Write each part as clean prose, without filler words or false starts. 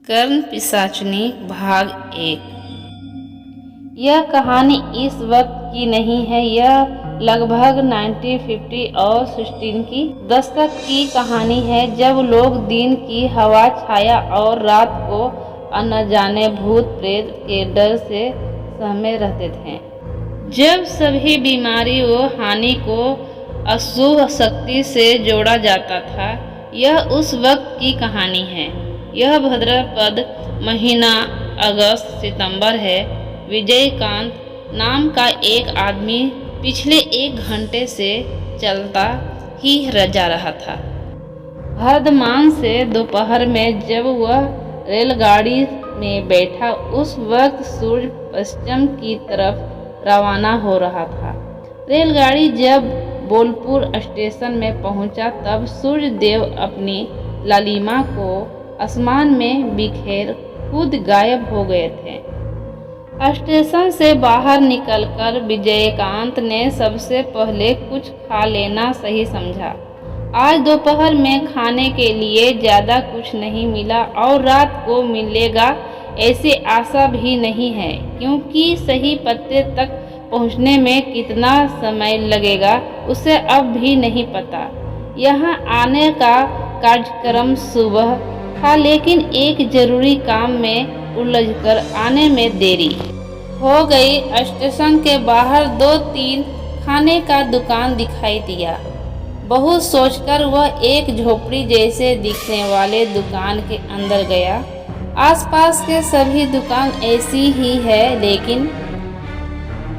कर्ण पिशाचिनी भाग 1। यह कहानी इस वक्त की नहीं है, यह लगभग 1950 और 16 की दशक की कहानी है, जब लोग दिन की हवा छाया और रात को न जाने भूत प्रेत के डर से सहमे रहते थे। जब सभी बीमारी व हानि को अशुभ शक्ति से जोड़ा जाता था। यह उस वक्त की कहानी है। यह भाद्रपद महीना अगस्त सितंबर है। विजयकांत नाम का एक आदमी पिछले 1 घंटे से चलता ही जा रहा था। वर्धमान से दोपहर में जब वह रेलगाड़ी में बैठा, उस वक्त सूर्य पश्चिम की तरफ रवाना हो रहा था। रेलगाड़ी जब बोलपुर स्टेशन में पहुंचा, तब सूर्य देव अपनी लालिमा को आसमान में बिखेर खुद गायब हो गए थे। स्टेशन से बाहर निकलकर विजयकांत ने सबसे पहले कुछ खा लेना सही समझा। आज दोपहर में खाने के लिए ज़्यादा कुछ नहीं मिला और रात को मिलेगा ऐसी आशा भी नहीं है, क्योंकि सही पते तक पहुंचने में कितना समय लगेगा उसे अब भी नहीं पता। यहाँ आने का कार्यक्रम सुबह था, लेकिन एक जरूरी काम में उलझकर आने में देरी हो गई। स्टेशन के बाहर 2-3 खाने का दुकान दिखाई दिया। बहुत सोचकर वह एक झोपड़ी जैसे दिखने वाले दुकान के अंदर गया। आसपास के सभी दुकान ऐसी ही है, लेकिन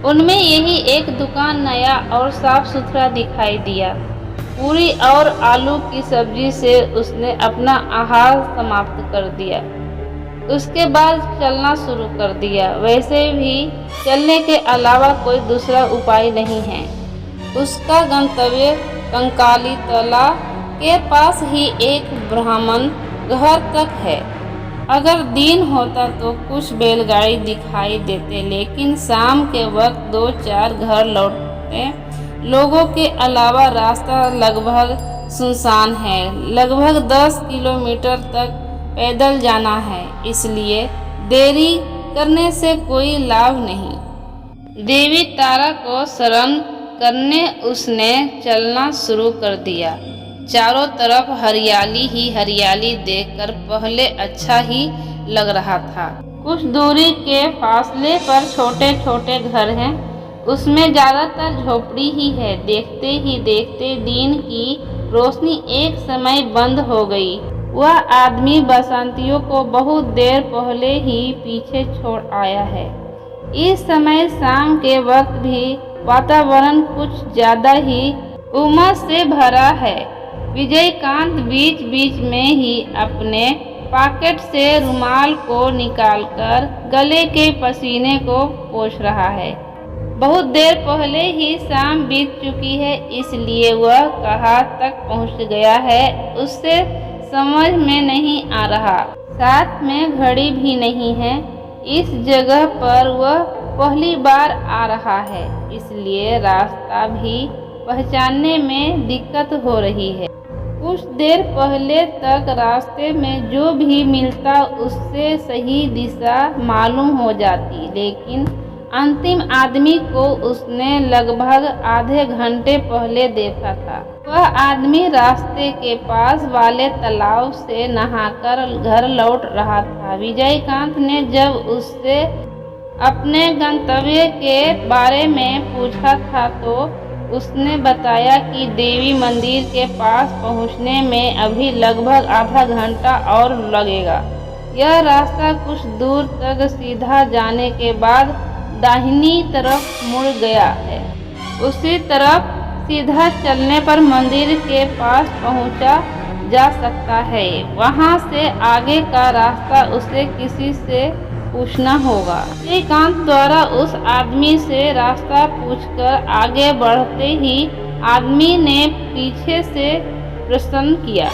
उनमें यही एक दुकान नया और साफ सुथरा दिखाई दिया। पूरी और आलू की सब्जी से उसने अपना आहार समाप्त कर दिया। उसके बाद चलना शुरू कर दिया। वैसे भी चलने के अलावा कोई दूसरा उपाय नहीं है। उसका गंतव्य कंकाली तला के पास ही एक ब्राह्मण घर तक है। अगर दिन होता तो कुछ बैलगाड़ी दिखाई देते, लेकिन शाम के वक्त 2-4 घर लौटते लोगों के अलावा रास्ता लगभग सुनसान है। लगभग 10 किलोमीटर तक पैदल जाना है, इसलिए देरी करने से कोई लाभ नहीं। देवी तारा को शरण करने उसने चलना शुरू कर दिया। चारों तरफ हरियाली ही हरियाली देखकर पहले अच्छा ही लग रहा था। कुछ दूरी के फासले पर छोटे छोटे घर हैं, उसमें ज़्यादातर झोपड़ी ही है। देखते ही देखते दिन की रोशनी एक समय बंद हो गई। वह आदमी बसंतियों को बहुत देर पहले ही पीछे छोड़ आया है। इस समय शाम के वक्त भी वातावरण कुछ ज़्यादा ही उमस से भरा है। विजयकांत बीच बीच में ही अपने पॉकेट से रुमाल को निकालकर गले के पसीने को पोंछ रहा है। बहुत देर पहले ही शाम बीत चुकी है, इसलिए वह कहाँ तक पहुँच गया है उससे समझ में नहीं आ रहा। साथ में घड़ी भी नहीं है। इस जगह पर वह पहली बार आ रहा है, इसलिए रास्ता भी पहचानने में दिक्कत हो रही है। कुछ देर पहले तक रास्ते में जो भी मिलता उससे सही दिशा मालूम हो जाती, लेकिन अंतिम आदमी को उसने लगभग आधे घंटे पहले देखा था। वह आदमी रास्ते के पास वाले तालाब से नहाकर घर लौट रहा था। विजयकांत ने जब उससे अपने गंतव्य के बारे में पूछा था, तो उसने बताया कि देवी मंदिर के पास पहुंचने में अभी लगभग आधा घंटा और लगेगा। यह रास्ता कुछ दूर तक सीधा जाने के बाद दाहिनी तरफ मुड़ गया है। उसी तरफ सीधा चलने पर मंदिर के पास पहुंचा जा सकता है। वहां से आगे का रास्ता उसे किसी से पूछना होगा। विजयकांत द्वारा उस आदमी से रास्ता पूछकर आगे बढ़ते ही आदमी ने पीछे से प्रश्न किया,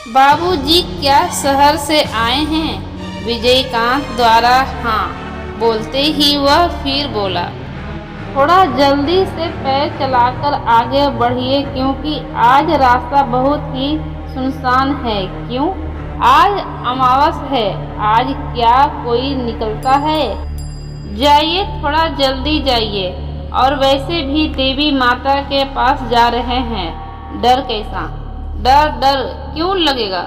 बाबूजी क्या शहर से आए हैं? विजयकांत द्वारा हाँ बोलते ही वह फिर बोला, थोड़ा जल्दी से पैर चलाकर आगे बढ़िए, क्योंकि आज रास्ता बहुत ही सुनसान है। क्यों? आज अमावस है, आज क्या कोई निकलता है? जाइए, थोड़ा जल्दी जाइए। और वैसे भी देवी माता के पास जा रहे हैं, डर कैसा? डर डर क्यों लगेगा?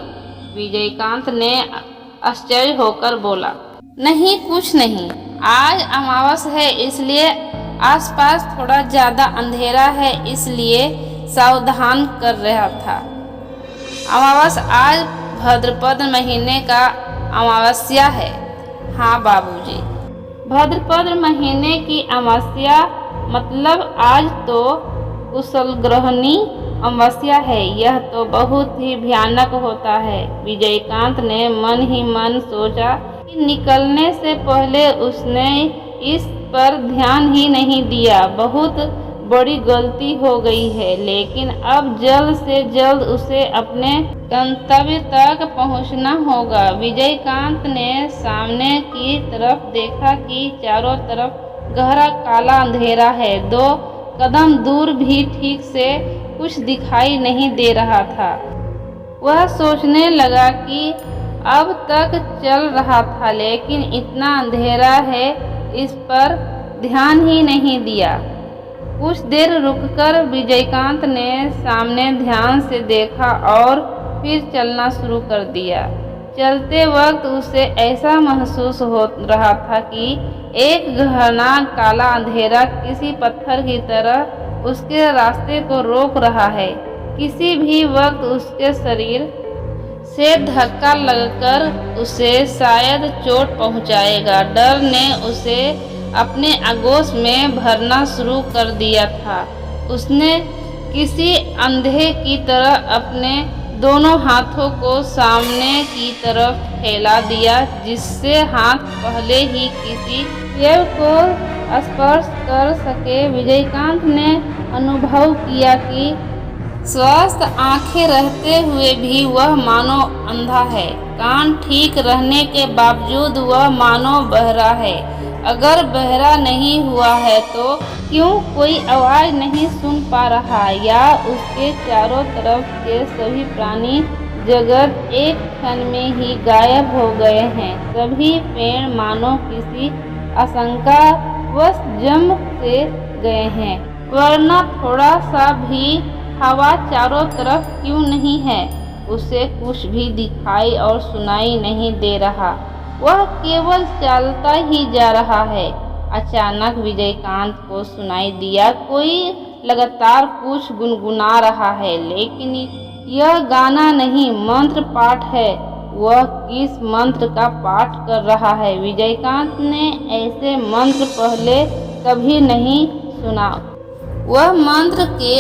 विजयकांत ने आश्चर्य होकर बोला। नहीं, कुछ नहीं। आज अमावस है, इसलिए आसपास थोड़ा ज्यादा अंधेरा है, इसलिए सावधान कर रहा था। अमावस आज भाद्रपद महीने का अमावस्या है। हाँ बाबूजी, भाद्रपद महीने की अमावस्या मतलब आज तो कुशलग्रहणी अमावस्या है। यह तो बहुत ही भयानक होता है। विजयकांत ने मन ही मन सोचा कि निकलने से पहले उसने इस पर ध्यान ही नहीं दिया। बहुत बड़ी गलती हो गई है, लेकिन अब जल्द से जल्द उसे अपने गंतव्य तक पहुंचना होगा। विजयकांत ने सामने की तरफ देखा कि चारों तरफ गहरा काला अंधेरा है। 2 कदम दूर भी ठीक से कुछ दिखाई नहीं दे रहा था। वह सोचने लगा कि अब तक चल रहा था, लेकिन इतना अंधेरा है, इस पर ध्यान ही नहीं दिया। कुछ देर रुककर विजयकांत ने सामने ध्यान से देखा और फिर चलना शुरू कर दिया। चलते वक्त उसे ऐसा महसूस हो रहा था कि एक घना काला अंधेरा किसी पत्थर की तरह उसके रास्ते को रोक रहा है। किसी भी वक्त उसके शरीर से धक्का लगकर उसे शायद चोट पहुंचाएगा। डर ने उसे अपने आगोश में भरना शुरू कर दिया था। उसने किसी अंधे की तरह अपने दोनों हाथों को सामने की तरफ फैला दिया, जिससे हाथ पहले ही किसी पेड़ को स्पर्श कर सके। विजयकांत ने अनुभव किया कि स्वस्थ आंखें रहते हुए भी वह मानो अंधा है। कान ठीक रहने के बावजूद वह मानो बहरा है। अगर बहरा नहीं हुआ है तो क्यों कोई आवाज नहीं सुन पा रहा, या उसके चारों तरफ के सभी प्राणी जगत एक क्षण में ही गायब हो गए हैं। सभी पेड़ मानो किसी आशंकावश जम से गए हैं, वरना थोड़ा सा भी हवा चारों तरफ क्यों नहीं है। उसे कुछ भी दिखाई और सुनाई नहीं दे रहा, वह केवल चलता ही जा रहा है। अचानक विजयकांत को सुनाई दिया कोई लगातार कुछ गुनगुना रहा है, लेकिन यह गाना नहीं, मंत्र पाठ है। वह किस मंत्र का पाठ कर रहा है? विजयकांत ने ऐसे मंत्र पहले कभी नहीं सुना। वह मंत्र के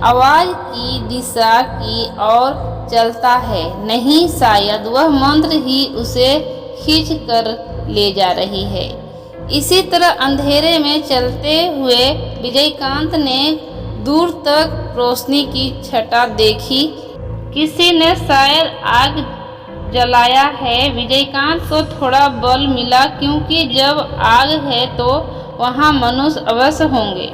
आवाज की दिशा की ओर चलता है। नहीं, शायद वह मंत्र ही उसे खींच कर ले जा रही है। इसी तरह अंधेरे में चलते हुए विजयकांत ने दूर तक रोशनी की छटा देखी। किसी ने शायद आग जलाया है। विजयकांत को थोड़ा बल मिला, क्योंकि जब आग है तो वहाँ मनुष्य अवश्य होंगे।